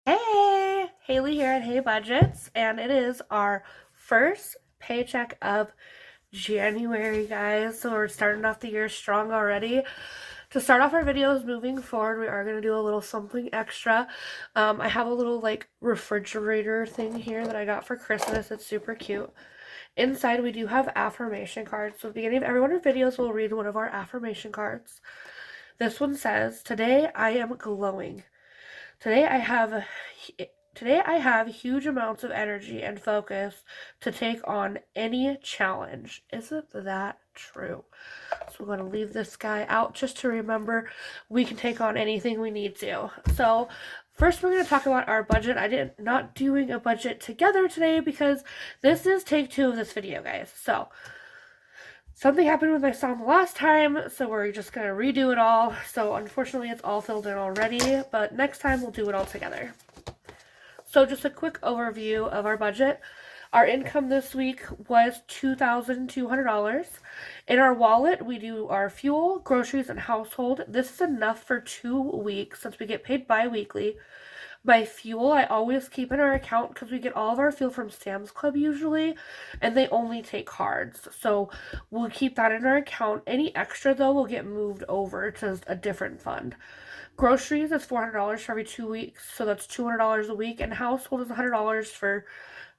Hey, Haley here at Hey Budgets, and it is our first paycheck of January, guys. So we're starting off the year strong already. To start off our videos moving forward, we are going to do a little something extra. I have a little like refrigerator thing here that I got for Christmas. It's super cute. Inside, we do have affirmation cards. So at the beginning of every one of our videos, we'll read one of our affirmation cards. This one says, "Today I am glowing. Today I have Today I have huge amounts of energy and focus to take on any challenge." Isn't that true? So we're going to leave this guy out just to remember we can take on anything we need to. So first we're going to talk about our budget. Not doing a budget together today because this is take 2 of this video, guys. So something happened with my sound last time, so we're just going to redo it all. So unfortunately it's all filled in already, but next time we'll do it all together. So just a quick overview of our budget. Our income this week was $2,200. In our wallet, we do our fuel, groceries, and household. This is enough for 2 weeks since we get paid bi-weekly. My fuel, I always keep in our account because we get all of our fuel from Sam's Club usually, and they only take cards. So we'll keep that in our account. Any extra, though, will get moved over to a different fund. Groceries is $400 for every 2 weeks, so that's $200 a week. And household is $100 for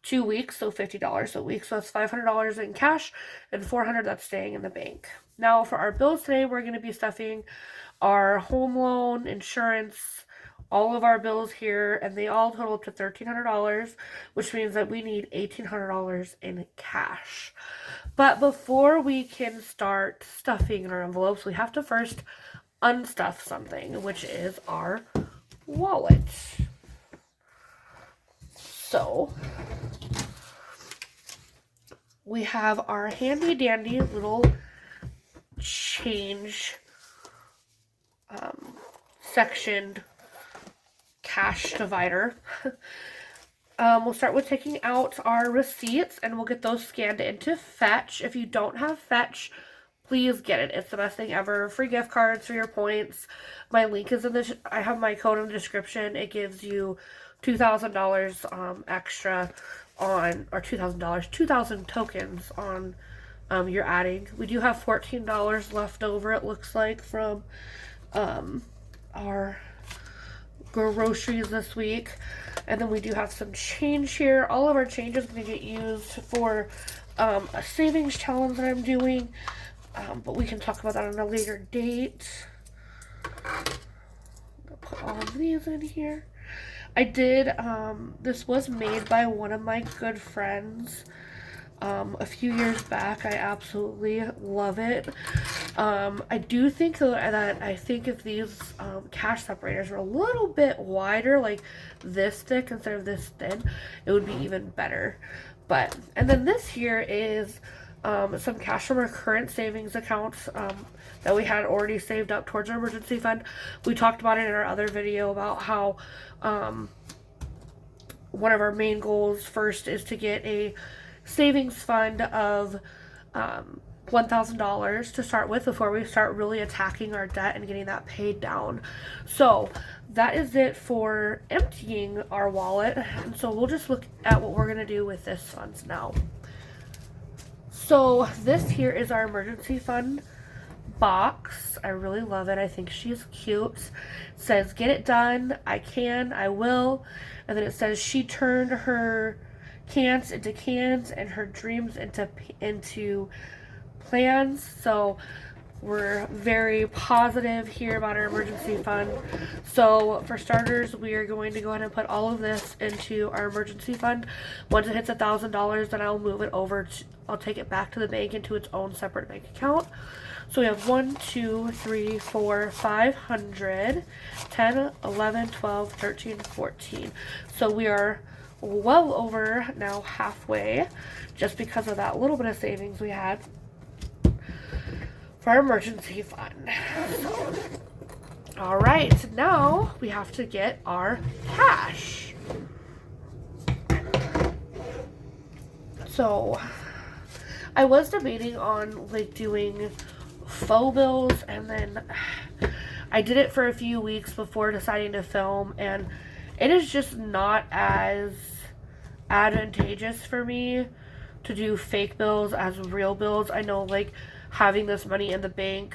2 weeks, so $50 a week. So that's $500 in cash and $400 that's staying in the bank. Now for our bills today, we're going to be stuffing our home loan, insurance, all of our bills here, and they all total up to $1,300, which means that we need $1,800 in cash. But before we can start stuffing in our envelopes, we have to first unstuff something, which is our wallet. So we have our handy dandy little change sectioned cash divider. We'll start with taking out our receipts and we'll get those scanned into Fetch. If you don't have Fetch, please get it. It's the best thing ever. Free gift cards for your points. My link is in the I have my code in the description. It gives you $2,000 extra on, or $2,000, 2,000 tokens on your adding. We do have $14 left over, it looks like, from our groceries this week. And then we do have some change here. All of our change is going to get used for a savings challenge that I'm doing. But we can talk about that on a later date. I'm gonna put all of these in here. I did, this was made by one of my good friends a few years back. I absolutely love it. I do think that I think if these cash separators were a little bit wider, like this thick instead of this thin, it would be even better. But, and then this here is some cash from our current savings accounts that we had already saved up towards our emergency fund. We talked about it in our other video about how one of our main goals first is to get a savings fund of $1,000 to start with before we start really attacking our debt and getting that paid down. So that is it for emptying our wallet. And so we'll just look at what we're going to do with this funds now. So this here is our emergency fund box. I really love it. I think she's cute. It says, "Get it done. I can. I will." And then it says, "She turned her cans into cans and her dreams into plans." So we're very positive here about our emergency fund. So for starters, we are going to go ahead and put all of this into our emergency fund. Once it hits $1,000, then I'll move it over I'll take it back to the bank into its own separate bank account. So we have 1, 2, 3, 4, 500, 10, 11, 12, 13, 14. So we are well over now halfway just because of that little bit of savings we had for our emergency fund. So, all right, now we have to get our cash. So I was debating on like doing faux bills, and then I did it for a few weeks before deciding to film, and it is just not as advantageous for me to do fake bills as real bills. I know, like, having this money in the bank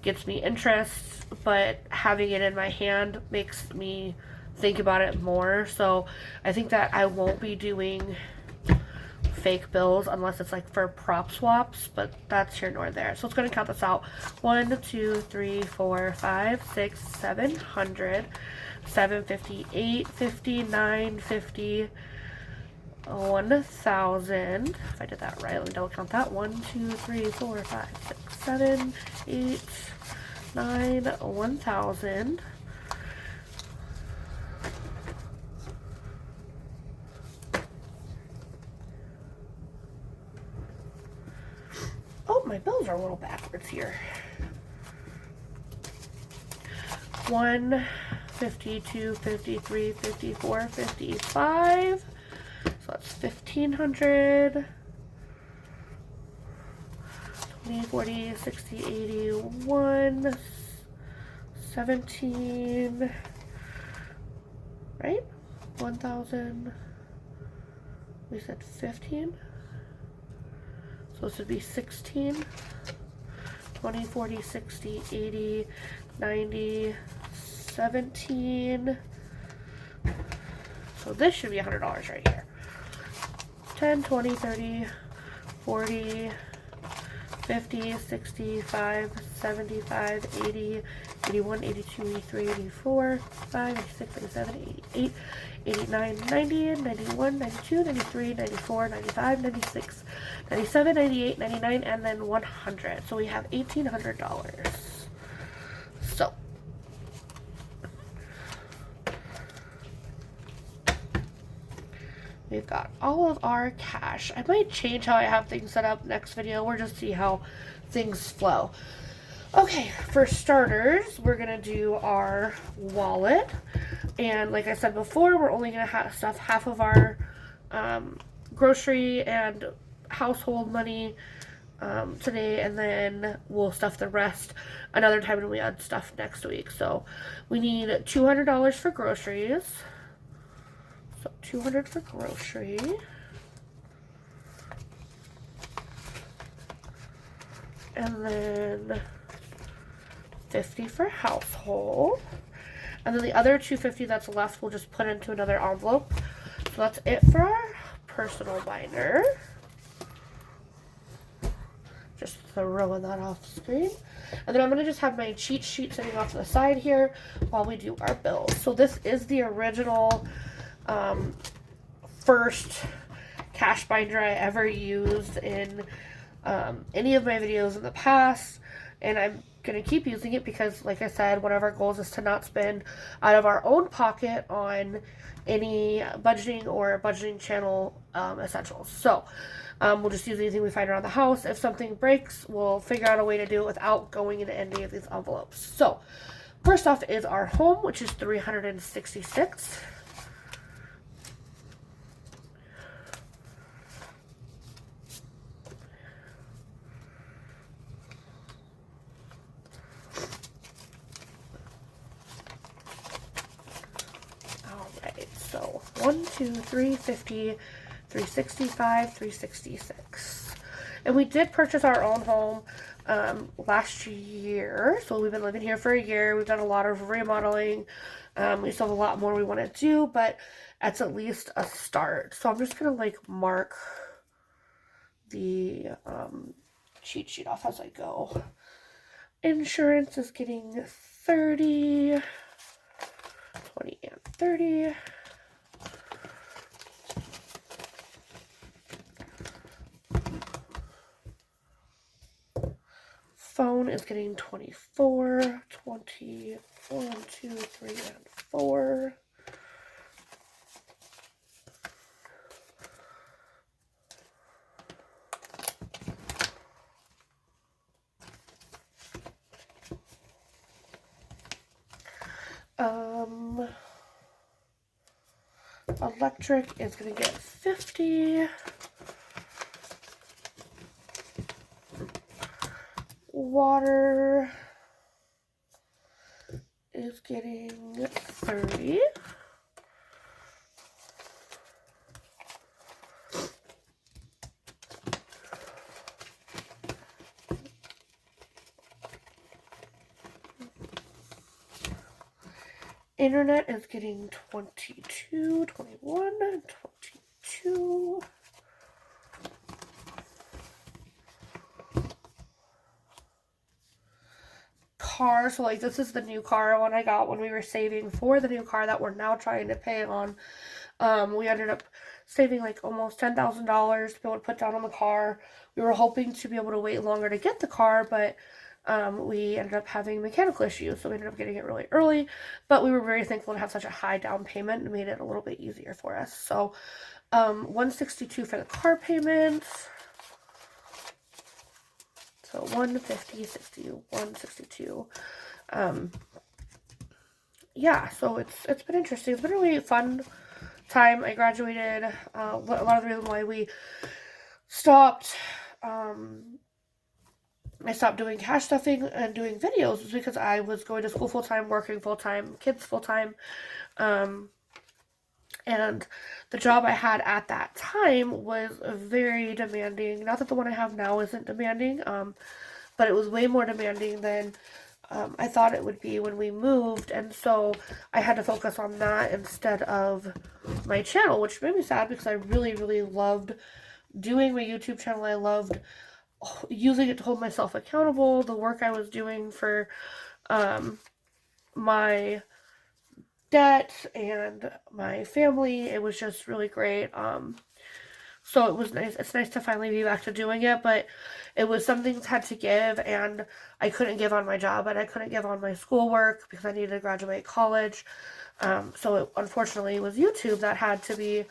gets me interest, but having it in my hand makes me think about it more. So I think that I won't be doing fake bills unless it's like for prop swaps, but that's here nor there. So it's going to count this out. 1, 2, 3, 4, 5, 6, 700, 750, 850, 950, 1,000. If I did that right, let me double count that. 1, 2, 3, 4, 5, 6, 7, 8, 9, 1,000. Oh, my bills are a little backwards here. 150, 250, 350, 455. So that's 1,500. 20, 40, 60, 80, 1, 17. Right? 1,000. We said 15. So this would be 16. 20, 40, 60, 80, 90, 17. So this should be $100 right here. 10, 20, 30, 40, 50, 65, 75, 80, 81, 82, 83, 84, 85, 86, 87, 88, 89, 90, 91, 92, 93, 94, 95, 96, 97, 98, 99, and then 100. So we have $1,800. So we've got all of our cash. I might change how I have things set up next video. We'll just see how things flow. Okay, for starters, we're going to do our wallet. And like I said before, we're only going to stuff half of our grocery and household money today, and then we'll stuff the rest another time when we add stuff next week. So we need $200 for groceries. So $200 for grocery. And then $50 for household. And then the other $250 that's left we'll just put into another envelope. So that's it for our personal binder. Just throwing that off the screen. And then I'm going to just have my cheat sheet sitting off to the side here while we do our bills. So this is the original first cash binder I ever used in any of my videos in the past. And I'm going to keep using it because, like I said, one of our goals is to not spend out of our own pocket on any budgeting or budgeting channel essentials. So we'll just use anything we find around the house. If something breaks, we'll figure out a way to do it without going into any of these envelopes. So first off is our home, which is $366. So 1, 2, 3, 50, 365, 366. And we did purchase our own home last year. So we've been living here for a year. We've done a lot of remodeling. We still have a lot more we want to do, but that's at least a start. So I'm just going to like mark the cheat sheet off as I go. Insurance is getting 30, 20, and 30. Phone is getting 24, 20, 1, 2, 3, and 4. Electric is going to get 50. Water is getting 30. Internet is getting 22, 21, 22. Car, so like this is the new car one I got when we were saving for the new car that we're now trying to pay on. We ended up saving like almost $10,000 to be able to put down on the car. We were hoping to be able to wait longer to get the car, but we ended up having mechanical issues, so we ended up getting it really early. But we were very thankful to have such a high down payment and made it a little bit easier for us. So $162 for the car payment. So 150, 60, 162. Yeah, so it's been interesting. It's been a really fun time. I graduated. A lot of the reason why we stopped, I stopped doing cash stuffing and doing videos was because I was going to school full time, working full time, kids full time. And the job I had at that time was very demanding. Not that the one I have now isn't demanding, but it was way more demanding than I thought it would be when we moved. And so I had to focus on that instead of my channel, which made me sad because I really, really loved doing my YouTube channel. I loved using it to hold myself accountable, the work I was doing for my debt and my family. It was just really great. So it was nice. It's nice to finally be back to doing it, but it was some things had to give, and I couldn't give on my job, and I couldn't give on my schoolwork because I needed to graduate college. So it, unfortunately, it was YouTube that had to be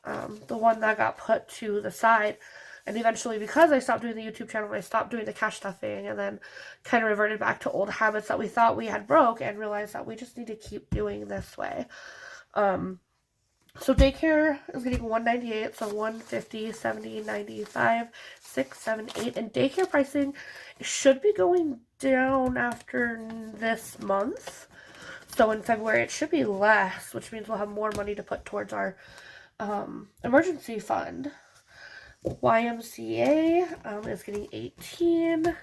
the one that got put to the side. And eventually, because I stopped doing the YouTube channel, I stopped doing the cash stuffing, and then kind of reverted back to old habits that we thought we had broke, and realized that we just need to keep doing this way. So daycare is getting $198, so $150, $70, $95, $6, $7, $8, and daycare pricing should be going down after this month. So in February it should be less, which means we'll have more money to put towards our emergency fund. YMCA is getting 18,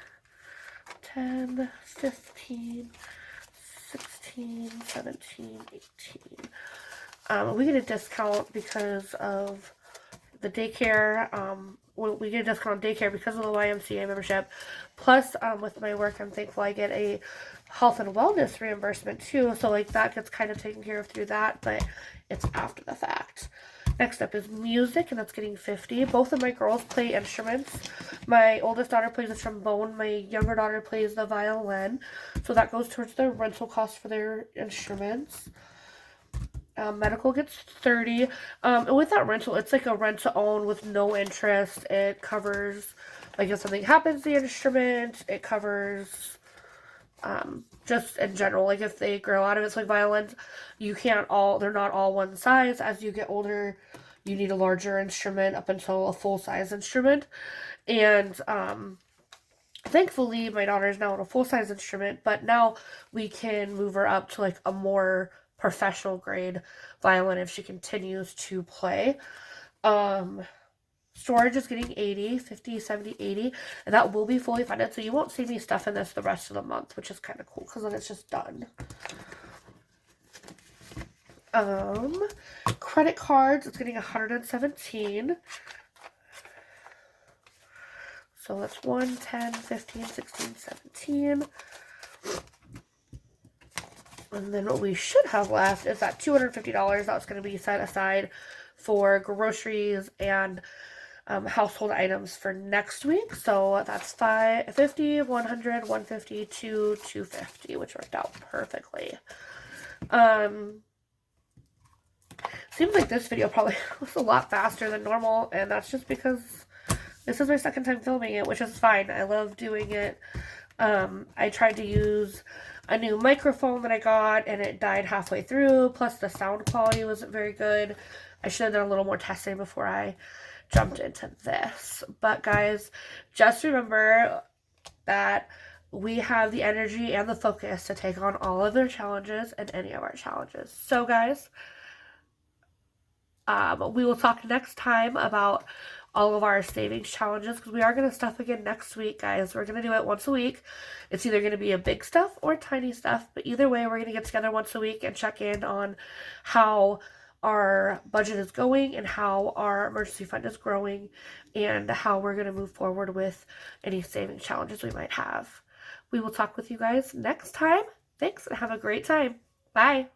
10, 15, 16, 17, 18. We get a discount because of the daycare. We get a discount on daycare because of the YMCA membership. Plus, with my work, I'm thankful I get a health and wellness reimbursement too. So like that gets kind of taken care of through that, but it's after the fact. Next up is music, and that's getting $50. Both of my girls play instruments. My oldest daughter plays the trombone. My younger daughter plays the violin. So that goes towards their rental costs for their instruments. Medical gets $30. And with that rental, it's like a rent to own with no interest. It covers, like, if something happens to the instrument, it covers just in general, like if they grow out of it. So like violins, they're not all one size. As you get older, you need a larger instrument up until a full-size instrument. And thankfully my daughter is now on a full-size instrument, but now we can move her up to like a more professional grade violin if she continues to play. Storage is getting 80, 50, 70, 80, and that will be fully funded, so you won't see me stuffing this the rest of the month, which is kind of cool, because then it's just done. Credit cards, it's getting 117. So that's 1, 10, 15, 16, 17. And then what we should have left is that $250 that's going to be set aside for groceries and household items for next week. So that's 50, 100, 150, 250, which worked out perfectly. Seems like this video probably was a lot faster than normal, and that's just because this is my second time filming it, which is fine. I love doing it. I tried to use a new microphone that I got, and it died halfway through, plus the sound quality wasn't very good. I should have done a little more testing before I jumped into this. But guys, just remember that we have the energy and the focus to take on all of their challenges and any of our challenges. So guys, we will talk next time about all of our savings challenges, because we are going to stuff again next week, guys. We're going to do it once a week. It's either going to be a big stuff or tiny stuff, but either way, we're going to get together once a week and check in on how our budget is going and how our emergency fund is growing and how we're going to move forward with any saving challenges we might have. We will talk with you guys next time. Thanks and have a great time. Bye.